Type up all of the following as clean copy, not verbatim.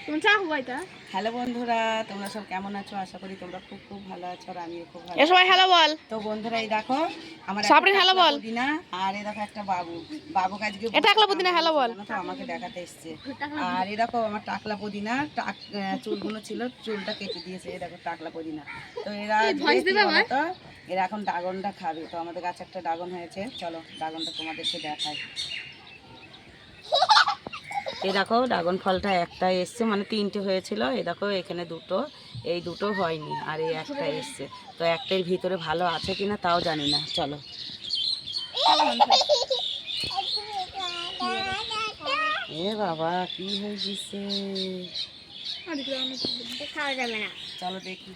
Hello বন্ধুরা, তোমরা সব কেমন আছো? আশা করি তোমরা খুব খুব ভালো আছো, আর আমিও খুব ভালো। সবাই হ্যালো বল। তো বন্ধুরা, এই দেখো আমার সাবরিন হ্যালো বল। পুদিনা, আর এই দেখো একটা বাবু আজকে এটা টাকলা পুদিনা হ্যালো বল। তো আমাকে দেখাতে এসেছে। আর এই দেখো আমার টাকলা পুদিনা, চুলগুলো ছিল, চুলটা কেটে দিয়েছে। এই দেখো টাকলা পুদিনা। তো এরা এখন ড্রাগনটা খাবে। তো আমাদের কাছে একটা ড্রাগন হয়েছে, চলো ড্রাগনটা তোমাদেরকে দেখাই। এই দেখো ড্রাগন ফলটা একটা এসছে, মানে তিনটে হয়েছিল। এই দেখো এখানে দুটো, এই দুটো হয়নি, আর এই একটা এসছে। তো একটার ভিতরে ভালো আছে কিনা তাও জানি না। চলো এ বাবা, কি হয়ে গেছে? চলো দেখি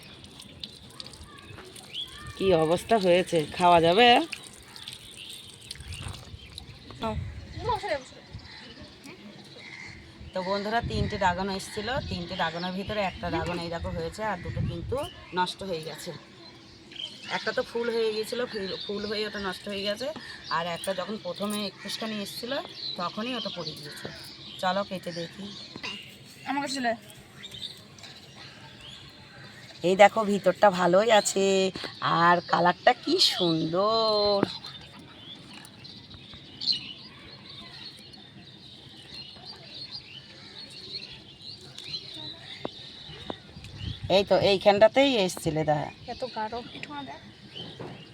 কি অবস্থা হয়েছে। খাওয়া যাবে? তো বন্ধুরা, তিনটে ড্রাগন এসেছিল, তিনটে ড্রাগনের ভিতরে একটা ড্রাগন এই দেখো হয়েছে, আর দুটো কিন্তু নষ্ট হয়ে গেছে। একটা তো ফুল হয়ে গিয়েছিল, ফুল হয়ে ওটা নষ্ট হয়ে গেছে, আর একটা যখন প্রথমে একটুখানি এসেছিলো তখনই ওটা পড়ে গিয়েছে। চলো কেটে দেখি। আমার কাছে এই দেখো ভিতরটা ভালোই আছে, আর কালারটা কি সুন্দর। এই তো এইখানটাতেই এসেছিল, দেখা এত গাঢ়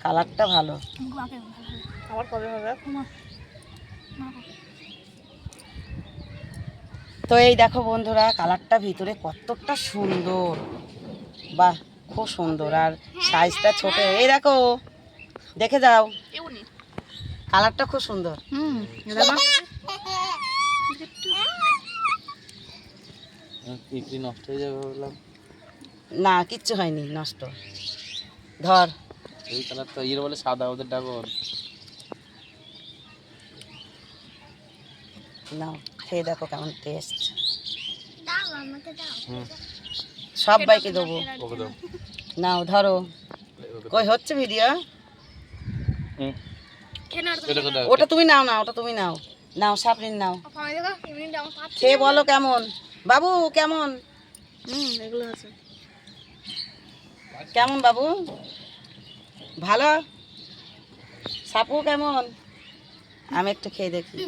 কালারটা ভালো। আবার কবে হবে? তো এই দেখো বন্ধুরা, কালারটা ভিতরে কতটা সুন্দর, বাহ খুব সুন্দর, আর সাইজটা ছোট। এই দেখো, দেখে যাও, কালারটা খুব সুন্দর। নষ্ট হয়ে যাবে বললাম, না কিচ্ছু হয়নি নষ্ট। ধর, এই কালার তো এর বলে সাদা, ওদের ড্রাগন। নাও খেয়ে দেখো কেমন টেস্ট। হুম, সবাইকে দেবো। ওকে দাও। নাও ধরো। কই হচ্ছে ভিডিও? হুম, এটা তো দাও। ওটা তুমি নাও, না ওটা তুমি নাও। নাও সাবরিন নাও, খেয়ে বলো কেমন। বাবু কেমন? এগুলো আছে। কেমন বাবু? ভালো? সাপু কেমন? আমি একটু খেয়ে দেখি।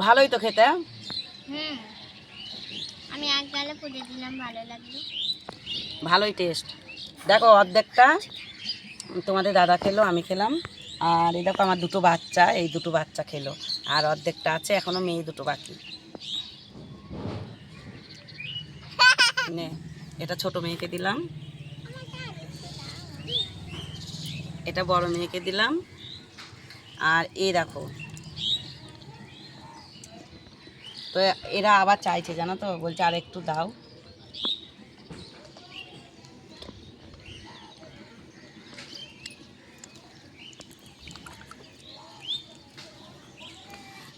ভালোই তো খেতে। আমি এক গালে পুড়ে দিলাম, ভালো লাগলো। ভালোই টেস্ট। দেখো অর্ধেকটা তোমাদের দাদা খেলো, আমি খেলাম, আর এই দেখো আমার দুটো বাচ্চা, এই দুটো বাচ্চা খেলো, আর অর্ধেকটা আছে এখনো, মেয়ে দুটো বাকি। নে, এটা ছোট মেয়েকে দিলাম, এটা বড় মেয়েকে দিলাম, আর এই দেখো। তো এরা আবার চাইছে জানো তো, বলছে আর একটু দাও।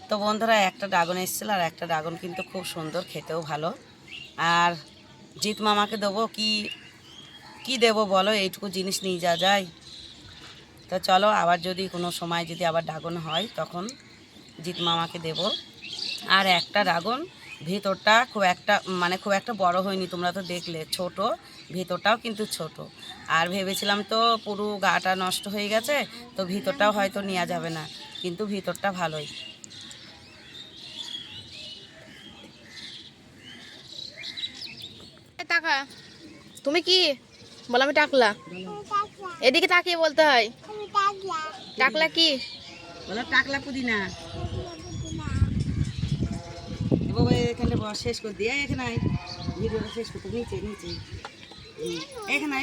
তো বন্ধুরা, একটা ড্রাগন এসেছিল, আর একটা ড্রাগন কিন্তু খুব সুন্দর, খেতেও ভালো। আর জিৎ মামাকে দেবো কি দেবো বলো, এইটুকু জিনিস নিয়ে যা যায়। তো চলো, আবার যদি কোনো সময় যদি আবার ড্রাগন হয় তখন জিৎ মামাকে দেব। আর একটা ড্রাগন ভেতরটা খুব একটা বড় হয়নি, তোমরা তো দেখলে, ছোট, ভেতরটাও কিন্তু ছোট। আর ভেবেছিলাম তো পুরো গাটা নষ্ট হয়ে গেছে, তো ভিতরটাও হয়তো নেওয়া যাবে না, কিন্তু ভিতরটা ভালোই। টাকা তুমি কি বল? আমি টাকলা। এদিকে তাকিয়ে বলতে হয়। টাকলা কি বলো? টাকলা পুদিনা। বাবা এখানে শেষ করে দিয়ে, এখানে ভিডিওটা শেষ করতে, নিচে নিচে এখানে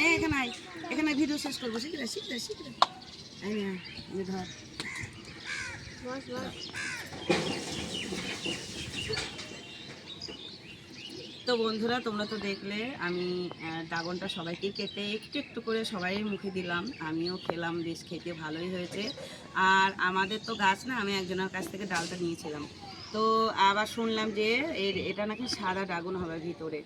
এখানে ভিডিও শেষ করবো। শিখলে শিখলে শিখলে ধর। তো বন্ধুরা, তোমরা তো দেখলে আমি ড্রাগনটা সবাইকে কেটে একটু একটু করে সবাই মুখে দিলাম, আমিও খেলাম, বেশ খেতে ভালোই হয়েছে। আর আমাদের তো গাছ না, আমি একজনের কাছ থেকে ডালটা নিয়েছিলাম। তো আবার শুনলাম যে এটা নাকি সাদা ড্রাগন হবে, ভিতরে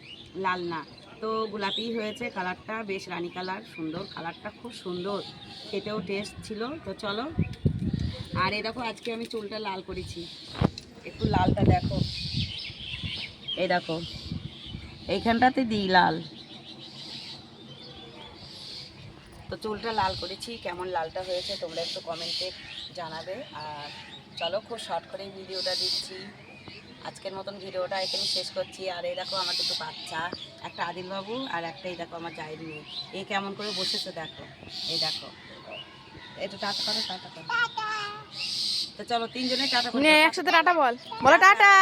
লাল না। তো গোলাপি হয়েছে, কালারটা বেশ রানী কালার, সুন্দর কালারটা, খুব সুন্দর, খেতেও টেস্ট ছিল। তো চলো, আর এই দেখো আজকে আমি চুলটা লাল করেছি। একটু লালটা দেখো, এই দেখো এইখানটাতে দিই লাল। তো চুলটা লাল করেছি, কেমন লালটা হয়েছে তোমরা একটু কমেন্টে জানাবে। আর চলো খুব শর্ট করে ভিডিওটা দিচ্ছি, আজকের মতন ভিডিওটা এখানে শেষ করছি। আর এই দেখো আমার দুটো বাচ্চা, একটা আদিল বাবু আর একটা এই দেখো আমার জায়ের মেয়ে, এই কেমন করে বসেছে দেখো, এই দেখো। একটু টাটা করো, টাটা করো। তো চলো তিনজনে টাটা করে একসাথে টাটা বলো টাটা।